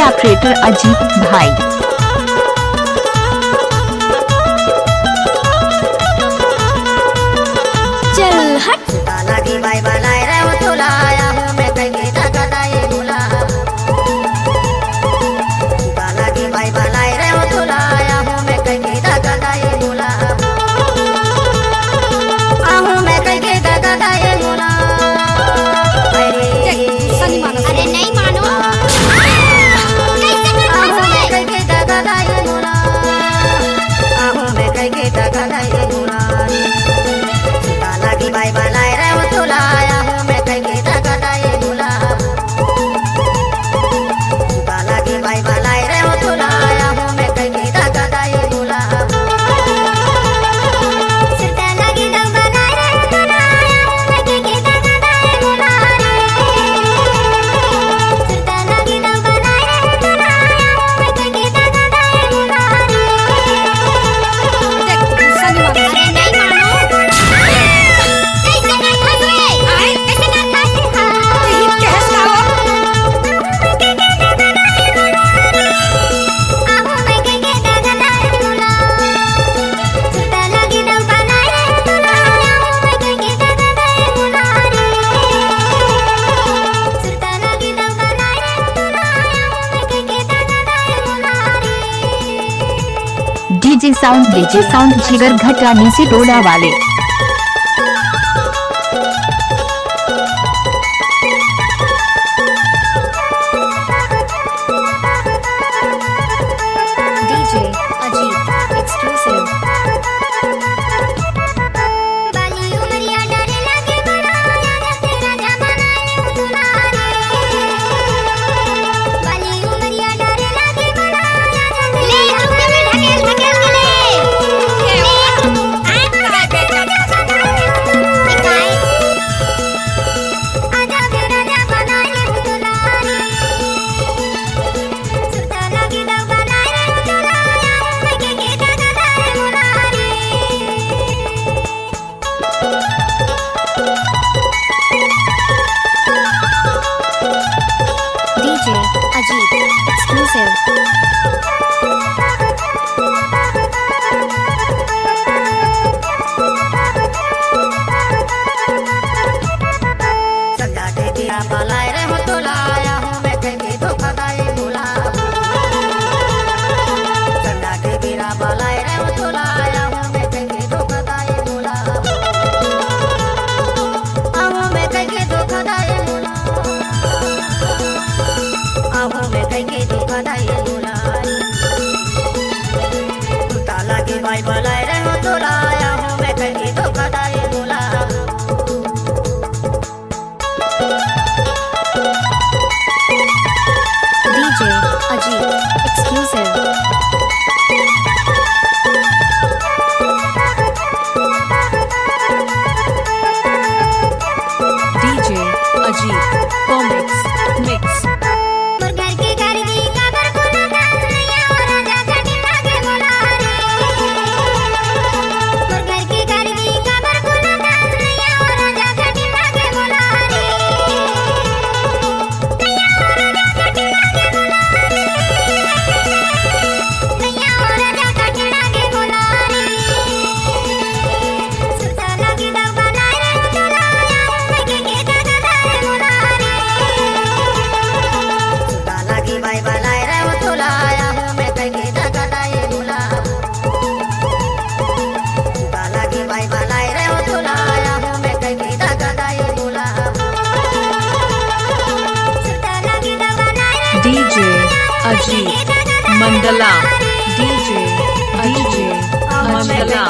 Operator Ajit भाई। चल हट लगी बाई बनाए रे वो तुलाया हूँ मैं कहीं तकदाई बुला लगी बाई बनाए रे वो तुलाया हूँ मैं कहीं तकदाई बुला आहूँ मैं कहीं तकदाई बुला अरे नहीं मानो आहूँ मैं कहीं तकदाई बुला आहूँ मैं कहीं तकदाई बुला लगी बाई बनाए रे वो तुलाया हूँ मैं कहीं तकदाई बुला लगी बाई बनाए रे वो तुलाया हूँ मैं कहीं तकदाई बुला सुरता लगी दम बनाए रे तुलाया हूँ मैं कहीं तकदाई बुला सुरता लगी दम बनाए रे तुलाया हूँ मैं कहीं तकदाई बुला अरे नहीं मानो डीजे साउंड जिगर घटाने से डोला वाले। डीजे अजीत एक्सक्लूसिव बाली उमरिया डरे लगे बनाया ना तेरा जमाना यूं दुलारे बाली उमरिया डरे लगे बनाया ना ले रुक में ढकेल ढकेल के ले निकाय आजा मेरा जमाना यूं दुलारे सुरता लगी दम बनाए रे तुलाया हूँ मैं कहीं तकदाई बुला डीजे अजीत एक्सक्लूसिव सदा के दिया बनाए रे वो तुलाया हूँ मैं कहीं धोखादाई बुला सदा के दिया बनाए रे वो तुलाया हूँ मैं कहीं धोखादाई बुला आहूँ मैं कहीं धोखादाई बुला आहूँ मैं कहीं धोखादाई बुला लगी बाई बनाए रे वो तुलाया हूँ मैं कहीं धोखादाई बुला DJ Ajit exclusive DJ Ajit comics mix मुर्गर की गर्दी कबर को ना डांस रैया और राजा घटी लागे बोला रे मुर्गर की गर्दी कबर को ना डांस रैया और राजा घटी लागे बोला रे नैया और राजा घटी लागे बोला रे सुरता लगी दम बनाए रे तुलाया हूँ मैं कहीं तकदाई बुला लगी बाई बनाए रे वो तुलाया हूँ मैं कहीं तकदाई बुला लगी बाई बनाए रे वो तुलाया हूँ मैं कहीं तकदाई बुला सुरता लगी दम बनाए रे डीजे अजीत मंडला डीजे मंडला